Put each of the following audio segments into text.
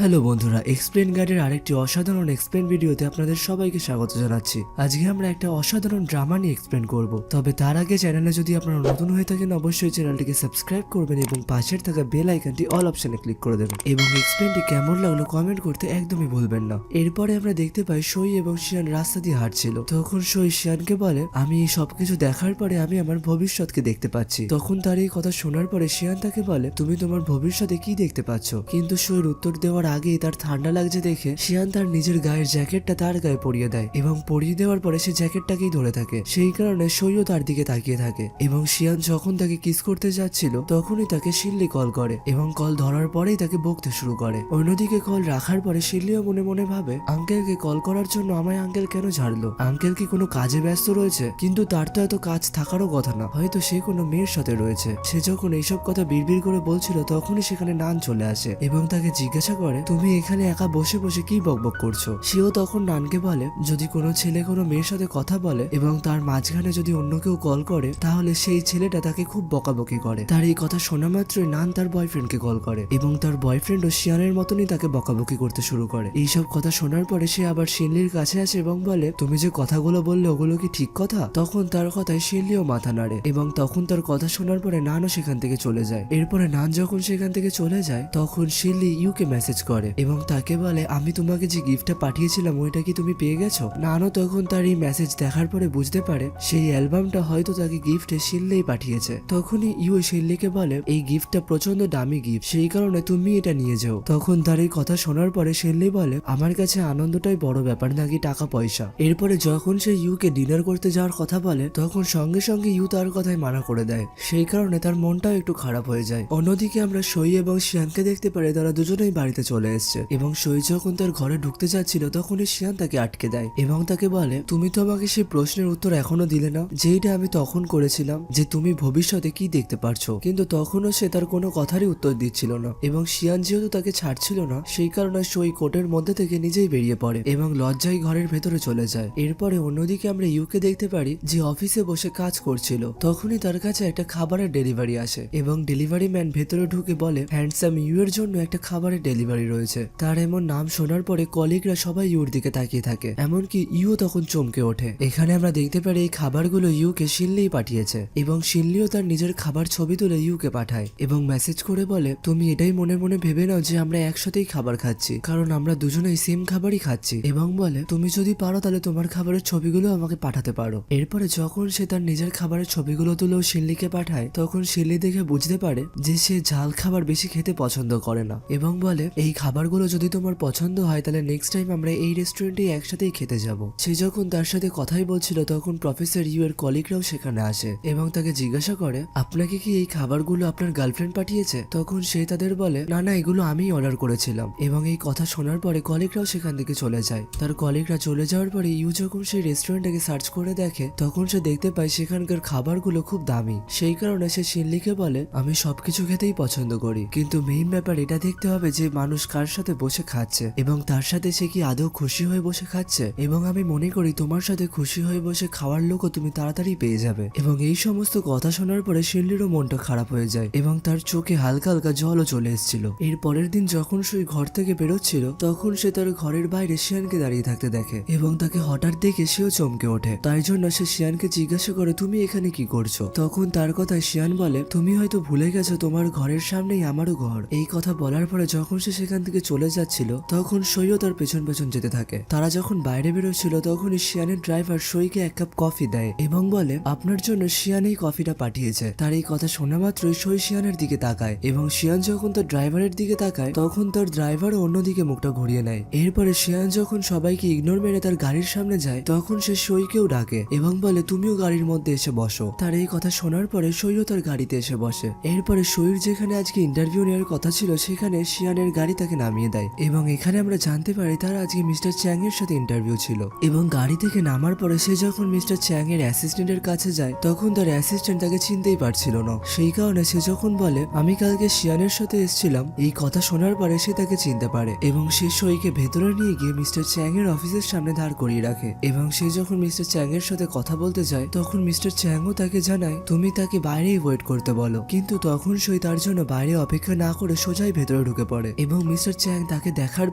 Hello বন্ধুরা, explain গাইডের আরেকটি অসাধারণ এক্সপ্লেন ভিডিওতে আপনাদের সবাইকে স্বাগত জানাচ্ছি। আজকে আমরা একটা অসাধারণ ড্রামা নিয়ে এক্সপ্লেন করব। তবে তার আগে চ্যানেলে যদি আপনারা নতুন হয়ে থাকেন অবশ্যই চ্যানেলটিকে সাবস্ক্রাইব করবেন এবং পাশের থাকা বেল আইকনটি অল অপশনে ক্লিক করে দেবেন এবং এক্সপ্লেনটি কেমন লাগলো কমেন্ট করতে একদমই ভুলবেন না। এরপরে আমরা দেখতে পাই সই এবং শিয়ান রাস্তা দিয়ে হাঁটছিল। তখন সই শিয়ানকে বলে, আমি এই সবকিছু দেখার পরে আমি আমার ভবিষ্যৎকে দেখতে পাচ্ছি। তখন তার এই কথা শোনার পরে শিয়ান তাকে বলে, তুমি তোমার ভবিষ্যতে কি দেখতে পাচ্ছ? কিন্তু সইর উত্তর দেওয়ার আগেই তার ঠান্ডা লাগছে দেখে শিয়ান তার নিজের গায়ের জ্যাকেটটা তার গায়ে পরিয়ে দেয় এবং পরিয়ে দেওয়ার পরে সে জ্যাকেটটাকেই ধরে থাকে। সেই কারণে সইও তার দিকে তাকিয়ে থাকে এবং শিয়ান যখন তাকে কিস করতে যাচ্ছিল তখনই তাকে শিল্লি কল করে এবং কল ধরার পরেই তাকে বকতে শুরু করে। অন্যদিকে কল রাখার পরে শিল্লিও মনে মনে ভাবে, আঙ্কেলকে কল করার জন্য আমায় আঙ্কেল কেন ঝাড়লো? আঙ্কেল কি কোনো কাজে ব্যস্ত রয়েছে? কিন্তু তার তো এত কাজ থাকারও কথা না, হয়তো সে কোনো মেয়ের সাথে রয়েছে। সে যখন এইসব কথা বিড়বিড় করে বলছিল তখনই সেখানে নান চলে আসে এবং তাকে জিজ্ঞাসা করে, তুমি এখানে একা বসে বসে কি বকবক করছো? সেও তখন নানকে বলে, যদি কোনো ছেলে কোনো মেয়ের সাথে কথা বলে এবং তার মাঝখানে যদি অন্য কেউ কল করে তাহলে সেই ছেলেটা তাকে খুব বকাবকি করে। তার এই কথা শোনা মাত্রই নান তার বয়ফ্রেন্ডকে কল করে এবং তার বয়ফ্রেন্ডও শিয়ানের মতনই তাকে বকাবকি করতে শুরু করে। এইসব কথা শোনার পরে সে আবার শিনলির কাছে আসে এবং বলে, তুমি যে কথাগুলো বললে ওগুলো কি ঠিক কথা? তখন তার কথায় শিনলিও মাথা নাড়ে এবং তখন তার কথা শোনার পরে নানও সেখান থেকে চলে যায়। এরপরে নান যখন সেখান থেকে চলে যায় তখন শিনলি ইউকে মেসেজ করে এবং তাকে বলে, আমি তোমাকে যে গিফটটা পাঠিয়েছিলাম ওইটা কি তুমি পেয়ে গেছো? নানও তখন তার এই মেসেজ দেখার পরে বুঝতে পারে সেই অ্যালবামটা হয়তো তাকে গিফটে শিনলেই পাঠিয়েছে। তখনই ইউ শিনলিকে বলে, এই গিফটটা প্রচন্ড দামি গিফট, সেই কারণে তুমি এটা নিয়ে যাও। তখন তার এই কথা শোনার পরে শিনলি বলে, আমার কাছে আনন্দটাই বড় ব্যাপার নাকি টাকা পয়সা। এরপরে যখন সে ইউকে ডিনার করতে যাওয়ার কথা বলে তখন সঙ্গে সঙ্গে ইউ তার কথায় মানা করে দেয়। সেই কারণে তার মনটাও একটু খারাপ হয়ে যায়। অন্যদিকে আমরা সই এবং শিয়ানকে দেখতে পারি তারা দুজনেই বাড়িতে চলে এসছে এবং সই যখন তার ঘরে ঢুকতে যাচ্ছিল তখনই শিয়ান তাকে আটকে দেয় এবং তাকে বলে, তুমি তো আমাকে সেই প্রশ্নের উত্তর এখনো দিলে না যেইটা আমি তখন করেছিলাম যে তুমি ভবিষ্যতে কি দেখতে পারছো। কিন্তু তখনও সে তার কোনো কথারই উত্তর দিচ্ছিল না এবং শিয়ান যেহেতু তাকে ছাড়ছিল না সেই কারণে সই কোটের মধ্যে থেকে নিজেই বেরিয়ে পড়ে এবং লজ্জায় ঘরের ভেতরে চলে যায়। এরপরে অন্যদিকে আমরা ইউকে দেখতে পারি যে অফিসে বসে কাজ করছিল। তখনই তার কাছে একটা খাবারের ডেলিভারি আসে এবং ডেলিভারি ম্যান ভেতরে ঢুকে বলে, হ্যান্ডসাম ইউ এর জন্য একটা খাবারের ডেলিভারি রয়েছে। তার এমন নাম শোনার পরে কলিগরা সবাই ইউর দিকে তাকিয়ে থাকে, এমনকি ইউ তখন চমকে ওঠে। এখানে আমরা দেখতে পারি এই খাবারগুলো ইউকে শিনলিই পাঠিয়েছে এবং শিনলিও তার নিজের খাবার ছবি তুলে ইউকে পাঠায় এবং মেসেজ করে বলে, তুমি এটাই মনে মনে ভেবে নাও যে আমরা একসাথেই খাবার খাচ্ছি, কারণ আমরা দুজনেই সেম খাবারই খাচ্ছি। এবং বলে, তুমি যদি পারো তাহলে তোমার খাবারের ছবিগুলো আমাকে পাঠাতে পারো। এরপরে যখন সে তার নিজের খাবারের ছবিগুলো তুলেও শিনলিকে পাঠায় তখন শিনলি দেখে বুঝতে পারে যে সে ঝাল খাবার বেশি খেতে পছন্দ করে না এবং বলে, এই খাবারগুলো যদি তোমার পছন্দ হয় তাহলে নেক্সট টাইম আমরা এই রেস্টুরেন্টে একসাথেই খেতে যাব। সে যখন তার সাথে কথাই বলছিল তখন প্রফেসর ইউ এর কলিগরাও সেখানে আসে এবং তাকে জিজ্ঞাসা করে, আপনাকে কি এই খাবারগুলো আপনার গার্লফ্রেন্ড পাঠিয়েছে? তখন সে তাদের বলে, না না, এগুলো আমিই অর্ডার করেছিলাম। এবং এই কথা শোনার পরে কলিগরাও সেখান থেকে চলে যায়। তার কলিগরা চলে যাওয়ার পরে ইউ যখন সেই রেস্টুরেন্টটাকে সার্চ করে দেখে তখন সে দেখতে পায় সেখানকার খাবারগুলো খুব দামি। সেই কারণে সে শিনলিকে বলে, আমি সবকিছু খেতেই পছন্দ করি, কিন্তু মেইন ব্যাপার এটা দেখতে হবে যে মানুষ কার সাথে বসে খাচ্ছে এবং তার সাথে সে কি আদৌ খুশি হয়ে বসে খাচ্ছে। এবং আমি মনে করি তোমার সাথে খুশি হয়ে বসে খাওয়ার লোকও তুমি তাড়াতাড়ি পেয়ে যাবে। এবং এই সমস্ত কথা শোনার পরে শিনলিরও মনটা খারাপ হয়ে যায় এবং তার চোখে হালকা হালকা জলও চলে এসেছিল। এর পরের দিন যখন সে ঘর থেকে বেরোচ্ছিল তখন সে তার ঘরের বাইরে শিয়ানকে দাঁড়িয়ে থাকতে দেখে এবং তাকে হঠাৎ দেখে সেও চমকে ওঠে। তাই জন্য সে শিয়ানকে জিজ্ঞাসা করে, তুমি এখানে কি করছো? তখন তার কথায় শিয়ান বলে, তুমি হয়তো ভুলে গেছো তোমার ঘরের সামনেই আমারও ঘর। এই কথা বলার পরে যখন সে সেখান থেকে চলে যাচ্ছিল তখন সইও তার পেছন পেছন যেতে থাকে। তারা যখন বাইরে বেরোচ্ছিল তখনই শিয়ানের ড্রাইভার সইকে এক কাপ কফি দেয় এবং বলে, আপনার জন্য শিয়ান এই কফিটা পাঠিয়েছে। তার এই কথা শোনা মাত্রই সই শিয়ানের দিকে তাকায় এবং শিয়ান যখন তার ড্রাইভারের দিকে তাকায় তখন তার ড্রাইভারও অন্যদিকে মুখটা ঘুরিয়ে নেয়। এরপরে শিয়ান যখন সবাইকে ইগনোর মেরে তার গাড়ির সামনে যায় তখন সে সইকেও ডাকে এবং বলে, তুমিও গাড়ির মধ্যে এসে বসো। তার এই কথা শোনার পরে সইও তার গাড়িতে এসে বসে। এরপরে সইর যেখানে আজকে ইন্টারভিউ নেওয়ার কথা ছিল সেখানে শিয়ানের গাড়ি তাকে নামিয়ে দেয় এবং এখানে আমরা জানতে পারি তার আজকে মিস্টার চ্যাং এর সাথে ইন্টারভিউ ছিল। এবং গাড়ি থেকে নামার পরে সে যখন মিস্টার চ্যাং এর অ্যাসিস্ট্যান্টের কাছে যায় তখন তার অ্যাসিস্ট্যান্ট তাকে চিনতেই পারছিল না। সেই কারণে সে যখন বলে, আমি কালকে শিয়ানের সাথে এসেছিলাম, এই কথা শোনার পরে সে তাকে চিনতে পারে এবং সে সইকে ভেতরে নিয়ে গিয়ে মিস্টার চ্যাং এর অফিসের সামনে দাঁড় করিয়ে রাখে এবং সে যখন মিস্টার চ্যাং এর সাথে কথা বলতে যায় তখন মিস্টার চ্যাংও তাকে জানায় তুমি তাকে বাইরেই ওয়েট করতে বলো। কিন্তু তখন সই তার জন্য বাইরে অপেক্ষা না করে সোজাই ভেতরে ঢুকে পড়ে এবং মিস্টার চ্যাং তাকে দেখার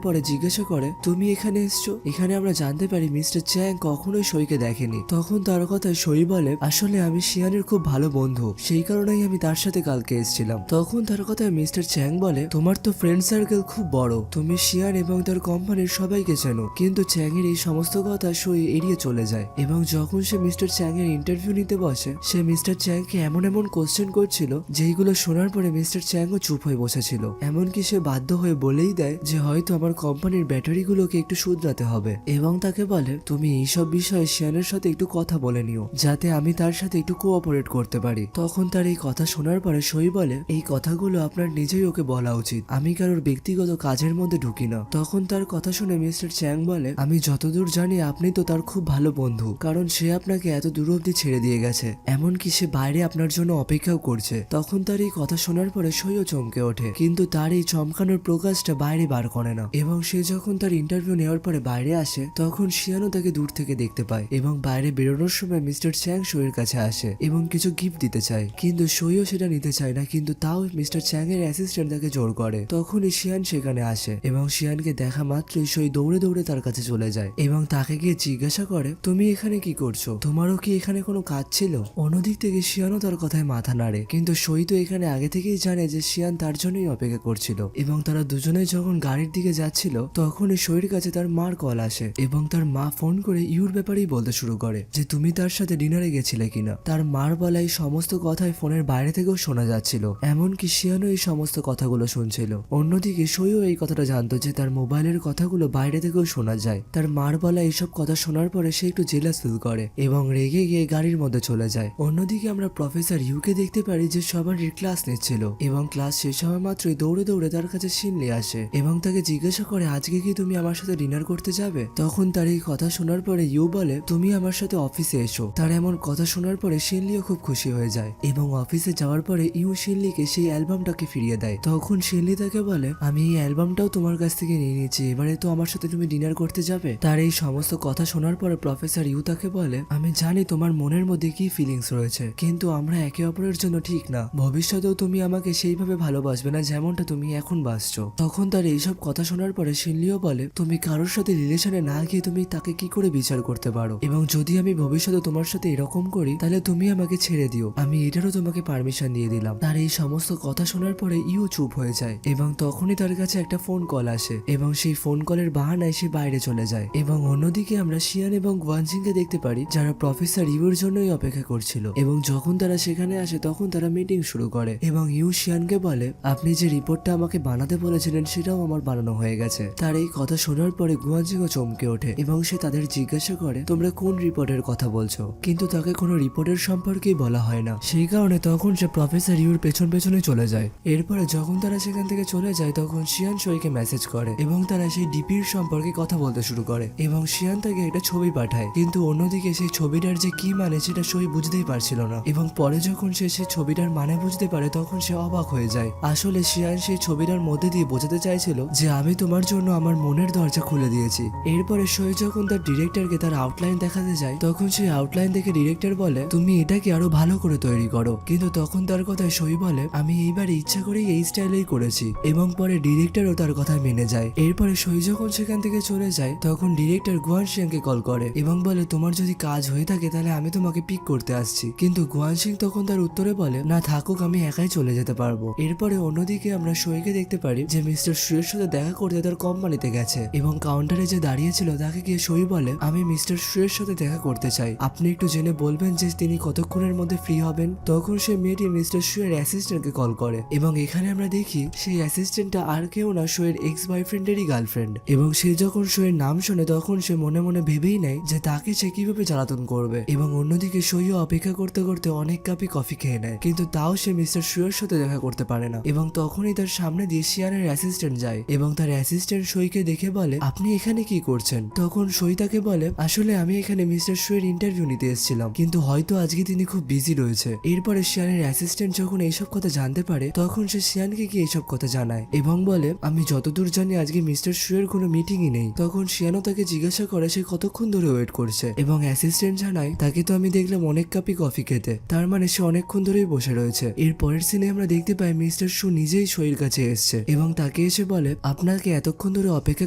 পরে জিজ্ঞাসা করে তুমি এখানে এসছো। এখানে আমরা জানতে পারি মিস্টার চ্যাং কখনোই সইকে দেখেনি। তখন তার কথায় সই বলে আসলে আমি শিয়ানের খুব ভালো বন্ধু, সেই কারণেই আমি তার সাথে কালকে এসেছিলাম। তখন তার কথায় মিস্টার চ্যাং বলে তোমার তো ফ্রেন্ড সার্কেল খুব বড়, তুমি শিয়ান এবং তার কোম্পানির সবাইকে চেনো। কিন্তু চ্যাং এর এই সমস্ত কথা সই এড়িয়ে চলে যায় এবং যখন সে মিস্টার চ্যাং এর ইন্টারভিউ নিতে বসে সে মিস্টার চ্যাং কে এমন এমন কোশ্চেন করছিল যেইগুলো শোনার পরে মিস্টার চ্যাং ও চুপ হয়ে বসেছিল। এমনকি সে বাধ্য হয়ে বলেই দেয় যে হয়তো আমার কোম্পানির ব্যাটারিগুলোকে একটু শুধরাতে হবে এবং তাকে বলে তুমি এইসব বিষয়ে শিয়ানের সাথে একটু কথা বলে নিও যাতে আমি তার সাথে একটু কোঅপারেট করতে পারি। তখন তার এই কথা শোনার পরে সই বলে এই কথাগুলো আপনার নিজেই ওকে বলা উচিত, আমি কারোর ব্যক্তিগত কাজের মধ্যে ঢুকি না। তখন তার কথা শুনে মিস্টার চ্যাং বলে আমি যতদূর জানি আপনি তো তার খুব ভালো বন্ধু, কারণ সে আপনাকে এত দূর অব্দি ছেড়ে দিয়ে গেছে, এমনকি সে বাইরে আপনার জন্য অপেক্ষাও করছে। তখন তার এই কথা শোনার পরে সইও চমকে ওঠে, কিন্তু তার এই চমকানোর প্রকাশটা বাইরে বার করে না এবং সে যখন তার ইন্টারভিউ নেওয়ার পরে বাইরে আসে তখন শিয়ানও তাকে দূর থেকে দেখতে পায় এবং বাইরে বেরোনোর সময় মিস্টার চ্যাং সইয়ের কাছে আসে এবং কিছু গিফট দিতে চায়, কিন্তু সইও সেটা নিতে চায় না, কিন্তু তাও মিস্টার চ্যাং এর অ্যাসিস্ট্যান্ট তাকে জোর করে। তখনই শিয়ান সেখানে আসে এবং শিয়ানকে দেখা মাত্রই সই দৌড়ে দৌড়ে তার কাছে চলে যায় এবং তাকে গিয়ে জিজ্ঞাসা করে তুমি এখানে কি করছো, তোমারও কি এখানে কোনো কাজ ছিল? অন্যদিক থেকে শিয়ানও তার কথায় মাথা নাড়ে, কিন্তু সই তো এখানে আগে থেকেই জানে যে শিয়ান তার জন্যই অপেক্ষা করছিল এবং তারা দুজনেই যখন গাড়ির দিকে যাচ্ছিল তখনই সইয়ের কাছে তার মার কল আসে এবং তার মা ফোন করে ইউর ব্যাপারেই বলতে শুরু করে যে তুমি তার সাথে ডিনারে গেছিলে কিনা। তার মার বলা এই সমস্ত কথাই ফোনের বাইরে থেকেও শোনা যাচ্ছিল, এমনকি শিয়ানও এই সমস্ত কথাগুলো শুনছিল। অন্যদিকে সইও এই কথাটা জানতো যে তার মোবাইলের কথাগুলো বাইরে থেকেও শোনা যায়। তার মার বলা এইসব কথা শোনার পরে সে একটু জেলাস ফিল করে এবং রেগে গিয়ে গাড়ির মধ্যে চলে যায়। অন্যদিকে আমরা প্রফেসর ইউকে দেখতে পারি যে সবারই ক্লাস নিচ্ছিল এবং ক্লাস শেষ হওয়া মাত্রই দৌড়ে দৌড়ে তার কাছে শিনলি আসে এবং তাকে জিজ্ঞাসা করে আজকে কি তুমি আমার সাথে ডিনার করতে যাবে? তখন তার এই কথা শোনার পরে ইউ বলে তুমি আমার সাথে অফিসে এসো। তার এমন কথা শোনার পরে শিনলিও খুব খুশি হয়ে যায় এবং অফিসে যাওয়ার পরে ইউ শিনলিকে সেই অ্যালবামটাকে ফিরিয়ে দেয়। তখন শিনলি তাকে বলে আমি এই অ্যালবামটাও তোমার কাছ থেকে নিয়ে নিয়েছি, এবারে তো আমার সাথে তুমি ডিনার করতে যাবে। তার এই সমস্ত কথা শোনার পরে প্রফেসর ইউ তাকে বলে আমি জানি তোমার মনের মধ্যে কি ফিলিংস রয়েছে, কিন্তু আমরা একে অপরের জন্য ঠিক না, ভবিষ্যতেও তুমি আমাকে সেইভাবে ভালোবাসবে না যেমনটা তুমি এখন বাসছো। তখন তার এইসব কথা শোনার পরে শিনলিও বলে তুমি কারোর সাথে রিলেশনে না গিয়ে তুমি তাকে কি করে বিচার করতে পারো, এবং যদি আমি ভবিষ্যতে তোমার সাথে এরকম করি তাহলে তুমি আমাকে ছেড়ে দিও, আমি এটারও তোমাকে পারমিশন দিয়ে দিলাম। তার এই সমস্ত কথা শোনার পরে ইউ চুপ হয়ে যায় এবং তখনই তার কাছে একটা ফোন কল আসে এবং সেই ফোন কলের বাহানায় সে বাইরে চলে যায়। এবং অন্যদিকে আমরা শিয়ান এবং গুয়ানজিংকে দেখতে পারি যারা প্রফেসর ইউর জন্যই অপেক্ষা করছিল এবং যখন তারা সেখানে আসে তখন তারা মিটিং শুরু করে এবং ইউ শিয়ানকে বলে আপনি যে রিপোর্টটা আমাকে বানাতে বলেছিলেন সেটাও আমার বানানো হয়ে গেছে। তার এই কথা শোনার পরে গুয়ানজিংও চমকে ওঠে এবং সে তাদের জিজ্ঞাসা করে তোমরা কোন রিপোর্টের কথা বলছো, কিন্তু তাকে কোনো রিপোর্টের সম্পর্কেই বলা হয় না। সেই কারণে তখন সে প্রফেসর ইউর পেছন পেছনে চলে যায়। এরপরে যখন তারা সেখান থেকে চলে যায় তখন শিয়ান সইকে মেসেজ করে এবং তারা সেই ডিপির সম্পর্কে কথা বলতে শুরু করে এবং শিয়ান তাকে একটা ছবি পাঠায়, কিন্তু অন্যদিকে সেই ছবিটার যে কি মানে সেটা সই বুঝতেই পারছিল না এবং পরে যখন সে সেই ছবিটার মানে বুঝতে পারে তখন সে অবাক হয়ে যায়। আসলে শিয়ান সেই ছবিটার মধ্যে দিয়ে বোঝাতে চাইছিল যে আমি তোমার জন্য আমার মনের দরজা খুলে দিয়েছি। এরপরে সই যখন তার ডিরেক্টরকে তার আউটলাইন দেখাতে যায় তখন সেই আউটলাইন দেখে ডিরেক্টর বলে তুমি এটাকে আরো ভালো করে তৈরি করো, কিন্তু তখন তার কথায় সই বলে আমি এইবার ইচ্ছা করেই এই স্টাইলেই করেছি এবং পরে ডিরেক্টরও তার কথা মেনে যায়। এরপরে সই যখন সেখান থেকে চলে যায় তখন ডিরেক্টর গুয়ানশিয়াংকে কল করে এবং বলে তোমার যদি কাজ হয়ে থাকে তাহলে আমি তোমাকে পিক করতে আসছি, কিন্তু গুয়ানশিং তখন তার উত্তরে বলে না থাকুক, আমি একাই চলে যেতে পারবো। এরপরে অন্যদিকে আমরা সইকে দেখতে পারি যে মিস্টার শুয়ের সাথে দেখা করতে তার কোম্পানিতে গেছে এবং কাউন্টারে যে দাঁড়িয়েছিল তাকে গিয়ে সই বলে আমি মিস্টার শুয়ের সাথে দেখা করতে চাই, আপনি একটু জেনে বলবেন যে তিনি কতক্ষণের মধ্যে ফ্রি হবেন। তখন সে মেয়েটি মিস্টার শুয়ের অ্যাসিস্ট্যান্টকে কল করে এবং এখানে আমরা দেখি সেই অ্যাসিস্ট্যান্টটা আর কেউ না শোয়ের এক্স বয়ফ্রেন্ডেরই গার্লফ্রেন্ড এবং সে যখন শোয়ের নাম শোনে তখন সে মনে মনে ভেবেই নেয় যে তাকে সে কিভাবে জ্বালাতন করবে। এবং অন্যদিকে সইও অপেক্ষা করতে করতে অনেক কাপই কফি খেয়ে নেয়, কিন্তু তাও সে মিস্টার শুয়ের সাথে দেখা করতে পারে না এবং তখনই তার সামনে দিয়ে শিয়ানের অ্যাসিস্ট্যান্ট যায় এবং তার অ্যাসিস্ট্যান্ট সইকে দেখে বলে আপনি এখানে কি করছেন? তখন সই তাকে বলে আসলে আমি এখানে মিস্টার শুয়ের ইন্টারভিউ নিতে এসেছিলাম, কিন্তু হয়তো আজকে তিনি খুব বিজি রয়েছে। এরপরে শিয়ানের অ্যাসিস্ট্যান্ট যখন এইসব কথা জানতে পারে তখন সে শিয়ানকে গিয়ে এইসব কথা জানায় এবং বলে আমি যতদূর জানি আজকে মিস্টার শুয়ের কোনো মিটিংই নেই। তখন শিয়ানও তাকে জিজ্ঞাসা করে সে কতক্ষণ ধরে ওয়েট করছে এবং অ্যাসিস্ট্যান্ট জানায় তাকে তো আমি দেখলাম অনেক কাপই কফি খেতে, তার মানে সে অনেকক্ষণ ধরেই বসে রয়েছে। এর পরের সিনে আমরা দেখতে পাই মিস্টার শু নিজেই সইয়ের কাছে এসছে এবং তাকে এসে বলে, আপনাকে এতক্ষণ ধরে অপেক্ষা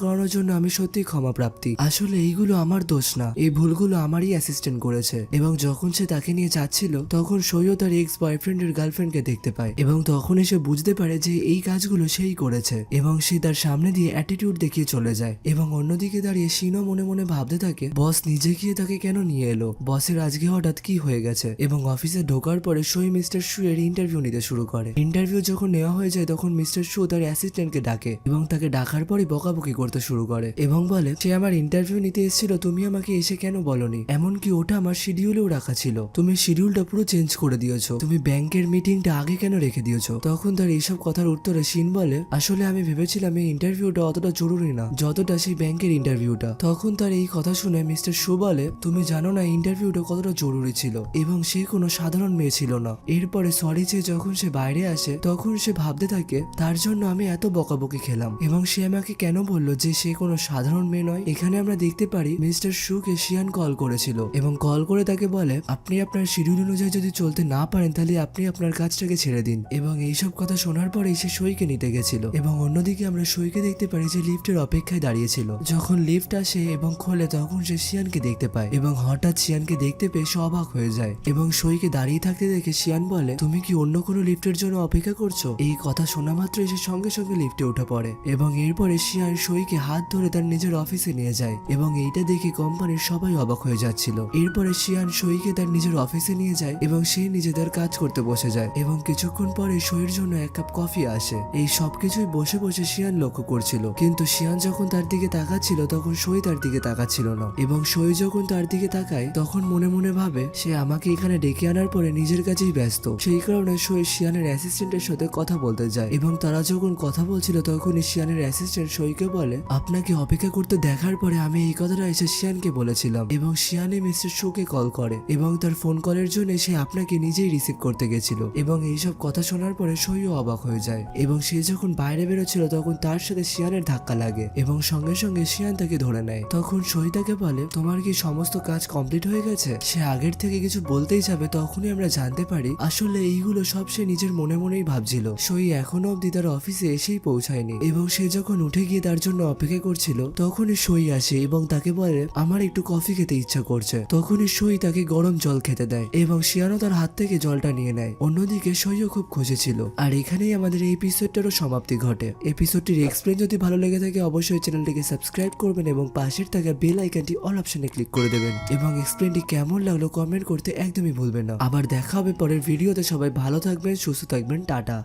করানোর জন্য আমি সত্যিই ক্ষমা প্রাপ্তি। আসলে এইগুলো আমার দোষ না, এই ভুলগুলো আমারই অ্যাসিস্ট্যান্ট করেছে। এবং যখন সে তাকে নিয়ে যাচ্ছিল তখন সইও তার এক্স বয়ফ্রেন্ডের গার্লফ্রেন্ডকে দেখতে পায় এবং তখনই সে বুঝতে পারে যে এই কাজগুলো সেই করেছে এবং সে তার সামনে দিয়ে অ্যাটিটিউড দেখিয়ে চলে যায়। এবং অন্যদিকে দাঁড়িয়ে শিনও মনে মনে ভাবতে থাকে বস নিজে গিয়ে তাকে কেন নিয়ে এলো, বসের আজকে হঠাৎ কি হয়ে গেছে। এবং অফিসে ঢোকার পরে সই মিস্টার শু এর ইন্টারভিউ নিতে শুরু করে। ইন্টারভিউ যখন নেওয়া হয়ে যায় তখন মিস্টার শু তার অ্যাসিস্ট্যান্টকে ডাকে এবং তাকে ডাকার পরই বকাবকি করতে শুরু করে এবং বলে সে আমার ইন্টারভিউ নিতে এসেছিল, তুমি আমাকে এসে কেন বলনি, এমনকি ওটা আমার শিডিউলেও রাখা ছিল, তুমি শিডিউলটা পুরো চেঞ্জ করে দিয়েছো, তুমি ব্যাংকের মিটিংটা আগে কেন রেখে দিয়েছো। তখন তার এইসব কথার উত্তরে শিন বলে, আসলে আমি ভেবেছিলাম এই ইন্টারভিউটা অতটা জরুরি না যতটা সেই ব্যাংকের ইন্টারভিউটা। তখন তার এই কথা শুনে মিস্টার শু বলে, তুমি জানো না ইন্টারভিউটা কতটা জরুরি ছিল এবং সে কোনো সাধারণ মেয়ে ছিল না। এরপরে সরি চেয়ে যখন সে বাইরে আসে তখন সে ভাবতে থাকে তার জন্য আমি এত বকাবকি খেলাম এবং সে আমাকে কেন বললো যে সে কোনো সাধারণ মেয়ে নয়। এখানে আমরা দেখতে পারি মিস্টার শুকে শিয়ান কল করেছিল এবং কল করে তাকে বলে, আপনি আপনার শিডিউল অনুযায়ী যদি চলতে না পারেন তাহলে আপনি আপনার কাজটাকে ছেড়ে দিন। এবং এইসব কথা শোনার পরেই সে সইকে নিতে গেছিল। এবং অন্যদিকে আমরা সইকে দেখতে পারি যে লিফটের অপেক্ষায় দাঁড়িয়েছিল। যখন লিফট আসে এবং খোলে তখন সে শিয়ানকে দেখতে পায় এবং হঠাৎ শিয়ানকে দেখতে পেয়ে সে অবাক হয়ে যায় এবং সইকে দাঁড়িয়ে থাকতে দেখে শিয়ান বলে, তুমি কি অন্য কোনো লিফটের জন্য অপেক্ষা করছো। এই কথা শোনা মাত্র সে সঙ্গে সঙ্গে লিফটে উঠে পড়ে এবং এরপরে শিয়ান সইকে হাত ধরে তার নিজের অফিসে নিয়ে যায় এবং এইটা দেখে কোম্পানির সবাই অবাক হয়ে যাচ্ছিল। এরপরে শিয়ান সইকে তার নিজের অফিসে নিয়ে যায় এবং সে নিজেদের কাজ করতে বসে যায় এবং কিছুক্ষণ পরে সইয়ের জন্য এক কাপ কফি আসে। এই সবকিছুই বসে বসে শিয়ান লক্ষ্য করছিল, কিন্তু শিয়ান যখন তার দিকে তাকাচ্ছিল তখন সই তার দিকে তাকাচ্ছিল না এবং সই যখন তার দিকে তাকায় তখন মনে মনে ভাবে সে আমাকে এখানে ডেকে আনার পরে নিজের কাছেই ব্যস্ত। সেই কারণে সই শিয়ানের অ্যাসিস্ট্যান্টের সাথে কথা বলতে যায় এবং তারা যখন কথা বলছিল তখনই শিয়ানের অ্যাসিস্ট্যান্ট সইকে বলে, আপনাকে অপেক্ষা করতে দেখার পরে আমি এই কথাটা এসে শিয়ানকে বলেছিলাম। এবং শিয়ানে মিস্টার শুকে কল করে এবং তার ফোন কলের জন্য সে আপনাকে নিজেই রিসিভ করতে গেছিল। এবং এইসব কথা শোনার পরে সইও অবাক হয়ে যায় এবং সে যখন বাইরে বেরোচ্ছিল তখন তার সাথে শিয়ানের ধাক্কা লাগে এবং সঙ্গে সঙ্গে শিয়ান তাকে ধরে নেয়। তখন সই তাকে বলে, তোমার কি সমস্ত কাজ কমপ্লিট হয়ে গেছে। সে আগের থেকে কিছু বলতেই যাবে তখনই আমরা জানতে পারি আসলে এইগুলো সব সে নিজের মনে মনেই ভাবছিল। সই এখনো অব্দি তার অফিসে এসেই পৌঁছায়নি এবং সে যখন উঠে গিয়ে তার জন্য অপেক্ষা করছিল তখনই সই আসে এবং তাকে বলে, আমার একটু কফি খেতে ইচ্ছা করছে। তখনই সই তাকে গরম জল খেতে দেয় এবং শিয়ানও তার হাত থেকে জলটা নিয়ে নেয়। অন্যদিকে সইও খুব খুশি ছিল। আর এখানেই আমাদের এই এপিসোডটারও সমাপ্তি ঘটে। এপিসোডটির এক্সপ্লেন যদি ভালো লেগে থাকে অবশ্যই চ্যানেলটিকে সাবস্ক্রাইব করবেন এবং পাশের থাকা বেল আইকনটি অল অপশনে ক্লিক করে দেবেন এবং এক্সপ্লেনটি কেমন লাগলো কমেন্ট করতে একদমই ভুলবেন না। আবার দেখা হবে পরের ভিডিওতে। সবাই ভালো থাকবেন, সুস্থ থাকবেন, টাটা।